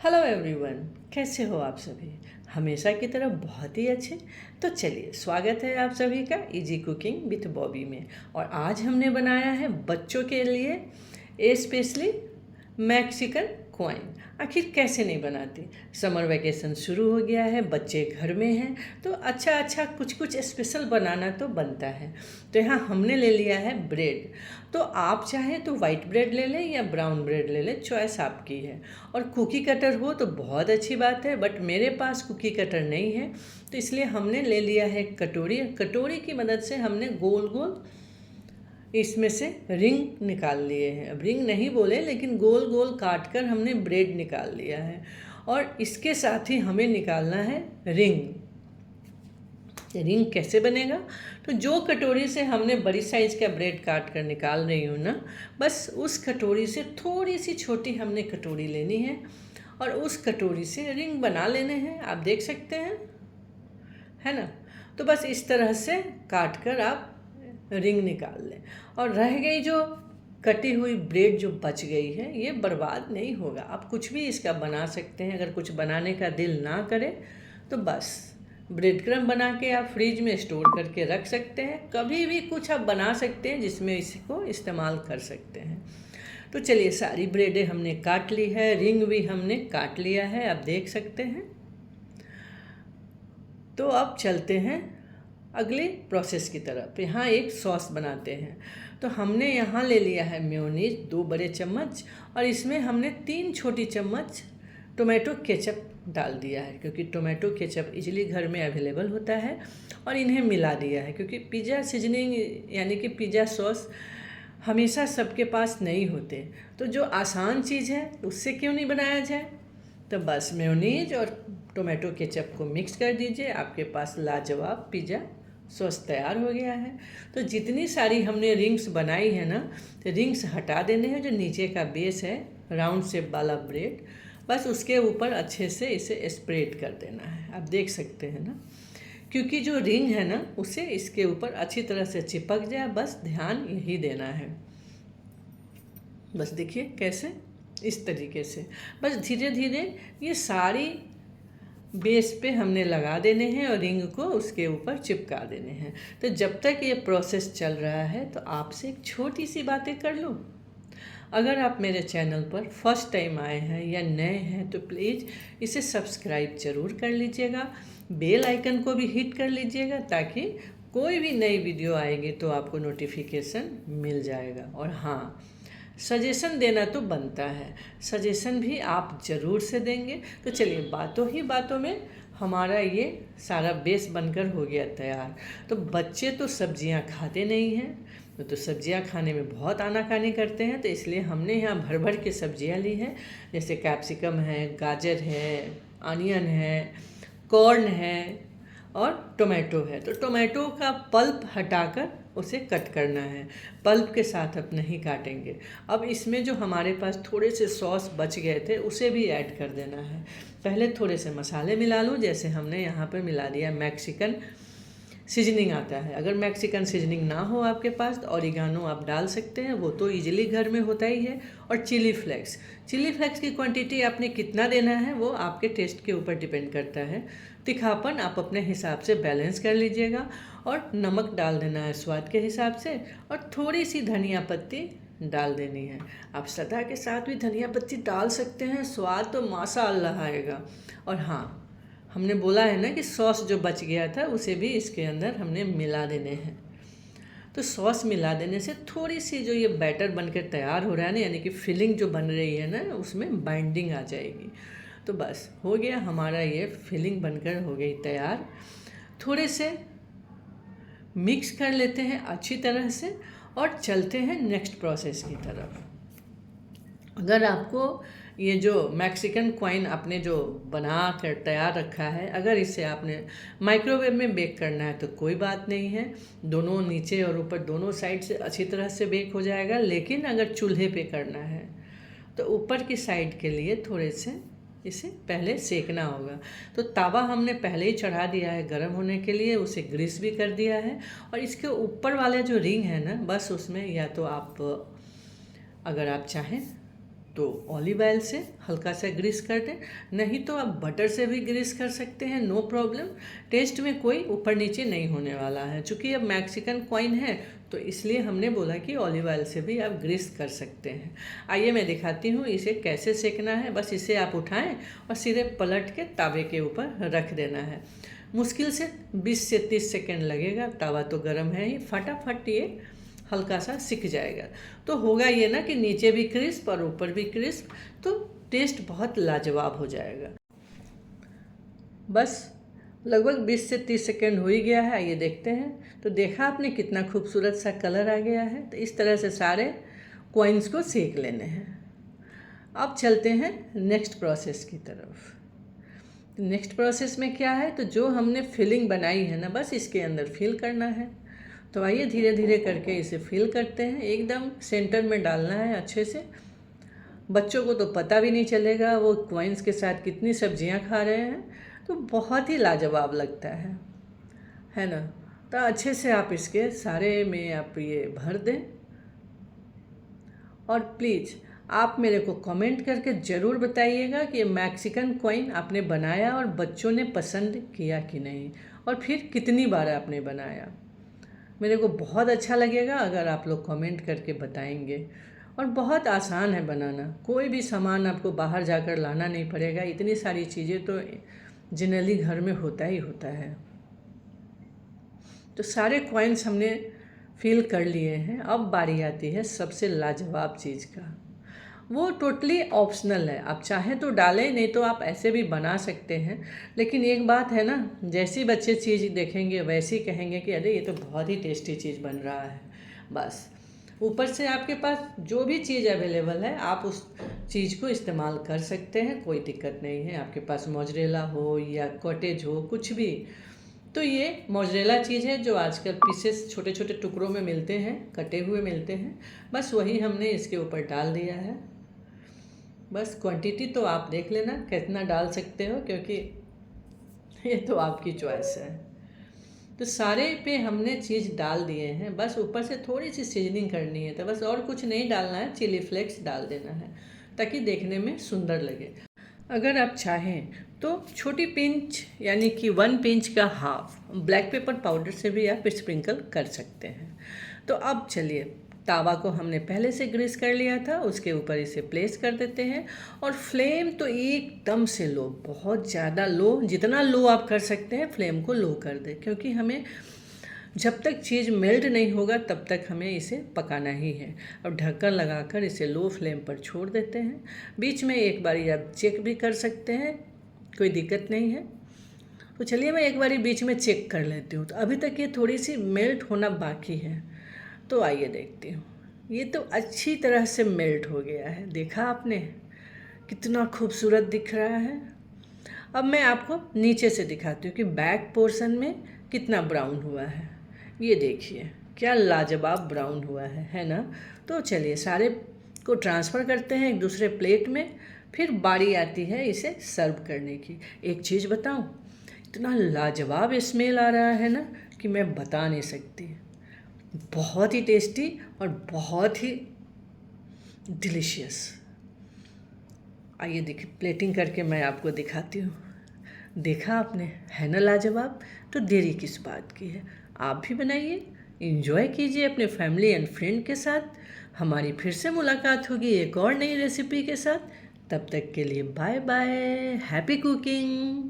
Hello everyone, कैसे हो आप सभी। हमेशा की तरह बहुत ही अच्छे। तो चलिए, स्वागत है आप सभी का इजी कुकिंग विथ बॉबी में। और आज हमने बनाया है बच्चों के लिए स्पेशली मैक्सिकन कॉइन। आखिर कैसे नहीं बनाती। समर वैकेशन शुरू हो गया है, बच्चे घर में हैं, तो अच्छा अच्छा कुछ कुछ स्पेशल बनाना तो बनता है। तो यहाँ हमने ले लिया है ब्रेड। तो आप चाहें तो वाइट ब्रेड ले लें या ब्राउन ब्रेड ले लें, चॉइस आपकी है। और कुकी कटर हो तो बहुत अच्छी बात है, बट मेरे पास कुकी कटर नहीं है, तो इसलिए हमने ले लिया है कटोरी। कटोरी की मदद से हमने गोल गोल इसमें से रिंग निकाल लिए हैं। अब रिंग नहीं बोले, लेकिन गोल गोल काट कर हमने ब्रेड निकाल लिया है। और इसके साथ ही हमें निकालना है रिंग। रिंग कैसे बनेगा, तो जो कटोरी से हमने बड़ी साइज़ का ब्रेड काट कर निकाल रही हूँ ना, बस उस कटोरी से थोड़ी सी छोटी हमने कटोरी लेनी है और उस कटोरी से रिंग बना लेने हैं। आप देख सकते हैं, है ना। तो बस इस तरह से काट कर आप रिंग निकाल लें। और रह गई जो कटी हुई ब्रेड जो बच गई है, ये बर्बाद नहीं होगा। आप कुछ भी इसका बना सकते हैं। अगर कुछ बनाने का दिल ना करे तो बस ब्रेड क्रम्ब बना के आप फ्रिज में स्टोर करके रख सकते हैं। कभी भी कुछ आप बना सकते हैं जिसमें इसको इस्तेमाल कर सकते हैं। तो चलिए, सारी ब्रेडें हमने काट ली है, रिंग भी हमने काट लिया है, आप देख सकते हैं। तो अब चलते हैं अगले प्रोसेस की तरफ। यहाँ एक सॉस बनाते हैं। तो हमने यहाँ ले लिया है मेयोनीज 2 बड़े चम्मच, और इसमें हमने 3 छोटी चम्मच टोमेटो केचप डाल दिया है, क्योंकि टोमेटो केचप इजीली घर में अवेलेबल होता है। और इन्हें मिला दिया है, क्योंकि पिज़्ज़ा सीजनिंग यानी कि पिज़्ज़ा सॉस हमेशा सबके पास नहीं होते। तो जो आसान चीज़ है उससे क्यों नहीं बनाया जाए। तो बस मेयोनीज और टोमेटो केचप को मिक्स कर दीजिए, आपके पास लाजवाब पिज़्ज़ा सॉस तैयार हो गया है। तो जितनी सारी हमने रिंग्स बनाई है ना, तो रिंग्स हटा देने हैं। जो नीचे का बेस है राउंड शेप वाला ब्रेड, बस उसके ऊपर अच्छे से इसे स्प्रेड कर देना है। आप देख सकते हैं ना, क्योंकि जो रिंग है ना उसे इसके ऊपर अच्छी तरह से चिपक जाए, बस ध्यान यही देना है। बस देखिए कैसे, इस तरीके से बस धीरे धीरे ये सारी बेस पे हमने लगा देने हैं और रिंग को उसके ऊपर चिपका देने हैं। तो जब तक ये प्रोसेस चल रहा है, तो आपसे एक छोटी सी बातें कर लूँ। अगर आप मेरे चैनल पर फर्स्ट टाइम आए हैं या नए हैं, तो प्लीज़ इसे सब्सक्राइब ज़रूर कर लीजिएगा। बेल आइकन को भी हिट कर लीजिएगा, ताकि कोई भी नई वीडियो आएगी तो आपको नोटिफिकेशन मिल जाएगा। और हाँ, सजेशन देना तो बनता है, सजेशन भी आप ज़रूर से देंगे। तो चलिए, बातों ही बातों में हमारा ये सारा बेस बनकर हो गया तैयार। तो बच्चे तो सब्जियां खाते नहीं हैं, तो सब्जियां खाने में बहुत आनाकानी करते हैं, तो इसलिए हमने यहाँ भर भर के सब्जियां ली हैं। जैसे कैप्सिकम है, गाजर है, अनियन है, कॉर्न है और टोमेटो है। तो टोमेटो का पल्प हटाकर उसे कट करना है, पल्प के साथ अब नहीं काटेंगे। अब इसमें जो हमारे पास थोड़े से सॉस बच गए थे, उसे भी ऐड कर देना है। पहले थोड़े से मसाले मिला लूँ, जैसे हमने यहाँ पर मिला दिया मैक्सिकन सीजनिंग आता है। अगर मैक्सिकन सीजनिंग ना हो आपके पास, तो ऑरिगानो आप डाल सकते हैं, वो तो इजीली घर में होता ही है। और चिली फ्लेक्स, चिली फ्लेक्स की क्वांटिटी आपने कितना देना है वो आपके टेस्ट के ऊपर डिपेंड करता है। तीखापन आप अपने हिसाब से बैलेंस कर लीजिएगा। और नमक डाल देना है स्वाद के हिसाब से, और थोड़ी सी धनिया पत्ती डाल देनी है। आप सदा के साथ भी धनिया पत्ती डाल सकते हैं, स्वाद तो माशाअल्लाह आएगा। और हाँ, हमने बोला है ना कि सॉस जो बच गया था उसे भी इसके अंदर हमने मिला देने हैं। तो सॉस मिला देने से थोड़ी सी जो ये बैटर बनकर तैयार हो रहा है ना, यानी कि फिलिंग जो बन रही है ना, उसमें बाइंडिंग आ जाएगी। तो बस हो गया हमारा, ये फिलिंग बनकर हो गई तैयार। थोड़े से मिक्स कर लेते हैं अच्छी तरह से और चलते हैं नेक्स्ट प्रोसेस की तरफ। अगर आपको ये जो मैक्सिकन कॉइन आपने जो बना कर तैयार रखा है, अगर इसे आपने माइक्रोवेव में बेक करना है तो कोई बात नहीं है, दोनों नीचे और ऊपर दोनों साइड से अच्छी तरह से बेक हो जाएगा। लेकिन अगर चूल्हे पे करना है तो ऊपर की साइड के लिए थोड़े से इसे पहले सेकना होगा। तो तवा हमने पहले ही चढ़ा दिया है गर्म होने के लिए, उसे ग्रीस भी कर दिया है। और इसके ऊपर वाले जो रिंग है ना, बस उसमें या तो आप अगर आप चाहें तो ऑलिव ऑयल से हल्का सा ग्रीस कर दें, नहीं तो आप बटर से भी ग्रीस कर सकते हैं, नो प्रॉब्लम। टेस्ट में कोई ऊपर नीचे नहीं होने वाला है। चूँकि अब मैक्सिकन कॉइन है तो इसलिए हमने बोला कि ऑलिव ऑयल से भी आप ग्रीस कर सकते हैं। आइए मैं दिखाती हूँ इसे कैसे सेकना है। बस इसे आप उठाएं और सीधे पलट के तावे के ऊपर रख देना है। मुश्किल से 20 से 30 सेकेंड लगेगा। तावा तो गर्म है ही, फटाफट ये हल्का सा सिक जाएगा। तो होगा ये ना कि नीचे भी क्रिस्प और ऊपर भी क्रिस्प, तो टेस्ट बहुत लाजवाब हो जाएगा। बस लगभग 20 से 30 सेकेंड हो ही गया है। आइए देखते हैं। तो देखा आपने कितना खूबसूरत सा कलर आ गया है। तो इस तरह से सारे कॉइन्स को सेक लेने हैं। अब चलते हैं नेक्स्ट प्रोसेस की तरफ। नेक्स्ट प्रोसेस में क्या है, तो जो हमने फिलिंग बनाई है ना, बस इसके अंदर फिल करना है। तो आइए धीरे धीरे करके इसे फिल करते हैं। एकदम सेंटर में डालना है अच्छे से। बच्चों को तो पता भी नहीं चलेगा वो कॉइन्स के साथ कितनी सब्जियां खा रहे हैं। तो बहुत ही लाजवाब लगता है ना। तो अच्छे से आप इसके सारे में आप ये भर दें। और प्लीज़ आप मेरे को कमेंट करके ज़रूर बताइएगा कि ये मैक्सिकन कॉइन आपने बनाया और बच्चों ने पसंद किया कि नहीं, और फिर कितनी बार आपने बनाया। मेरे को बहुत अच्छा लगेगा अगर आप लोग कमेंट करके बताएंगे। और बहुत आसान है बनाना। कोई भी सामान आपको बाहर जाकर लाना नहीं पड़ेगा। इतनी सारी चीज़ें तो जनरली घर में होता ही होता है। तो सारे कॉइन्स हमने फिल कर लिए हैं। अब बारी आती है सबसे लाजवाब चीज़ का। वो टोटली ऑप्शनल है, आप चाहें तो डालें, नहीं तो आप ऐसे भी बना सकते हैं। लेकिन एक बात है ना, जैसी बच्चे चीज़ देखेंगे वैसे ही कहेंगे कि अरे ये तो बहुत ही टेस्टी चीज़ बन रहा है। बस ऊपर से आपके पास जो भी चीज़ अवेलेबल है आप उस चीज़ को इस्तेमाल कर सकते हैं, कोई दिक्कत नहीं है। आपके पास मोज़रेला हो या कॉटेज हो, कुछ भी। तो ये मोज़रेला चीज़ है जो आजकल पीसेस छोटे छोटे टुकड़ों में मिलते हैं, कटे हुए मिलते हैं। बस वही हमने इसके ऊपर डाल दिया है। बस क्वांटिटी तो आप देख लेना कितना डाल सकते हो, क्योंकि ये तो आपकी चॉइस है। तो सारे पे हमने चीज़ डाल दिए हैं। बस ऊपर से थोड़ी सी सीजनिंग करनी है, तो बस और कुछ नहीं डालना है। चिली फ्लेक्स डाल देना है ताकि देखने में सुंदर लगे। अगर आप चाहें तो छोटी पिंच यानी कि 1 पिंच का हाफ ब्लैक पेपर पाउडर से भी आप स्प्रिंकल कर सकते हैं। तो अब चलिए, तावा को हमने पहले से ग्रीस कर लिया था, उसके ऊपर इसे प्लेस कर देते हैं। और फ्लेम तो एकदम से लो, बहुत ज़्यादा लो, जितना लो आप कर सकते हैं फ्लेम को लो कर दें, क्योंकि हमें जब तक चीज़ मेल्ट नहीं होगा तब तक हमें इसे पकाना ही है। अब ढक्कन लगाकर इसे लो फ्लेम पर छोड़ देते हैं। बीच में एक बारी आप चेक भी कर सकते हैं, कोई दिक्कत नहीं है। तो चलिए मैं एक बारी बीच में चेक कर लेती हूँ। तो अभी तक ये थोड़ी सी मेल्ट होना बाकी है। तो आइए देखती हूँ। ये तो अच्छी तरह से मेल्ट हो गया है। देखा आपने कितना खूबसूरत दिख रहा है। अब मैं आपको नीचे से दिखाती हूँ कि बैक पोर्शन में कितना ब्राउन हुआ है। ये देखिए क्या लाजवाब ब्राउन हुआ है ना। तो चलिए सारे को ट्रांसफ़र करते हैं एक दूसरे प्लेट में। फिर बारी आती है इसे सर्व करने की। एक चीज़ बताऊँ, इतना लाजवाब स्मेल आ रहा है ना कि मैं बता नहीं सकती। बहुत ही टेस्टी और बहुत ही डिलीशियस। आइए देखिए, प्लेटिंग करके मैं आपको दिखाती हूँ। देखा आपने, है ना लाजवाब। तो देरी किस बात की है, आप भी बनाइए, एंजॉय कीजिए अपने फैमिली एंड फ्रेंड के साथ। हमारी फिर से मुलाकात होगी एक और नई रेसिपी के साथ। तब तक के लिए बाय बाय, हैप्पी कुकिंग।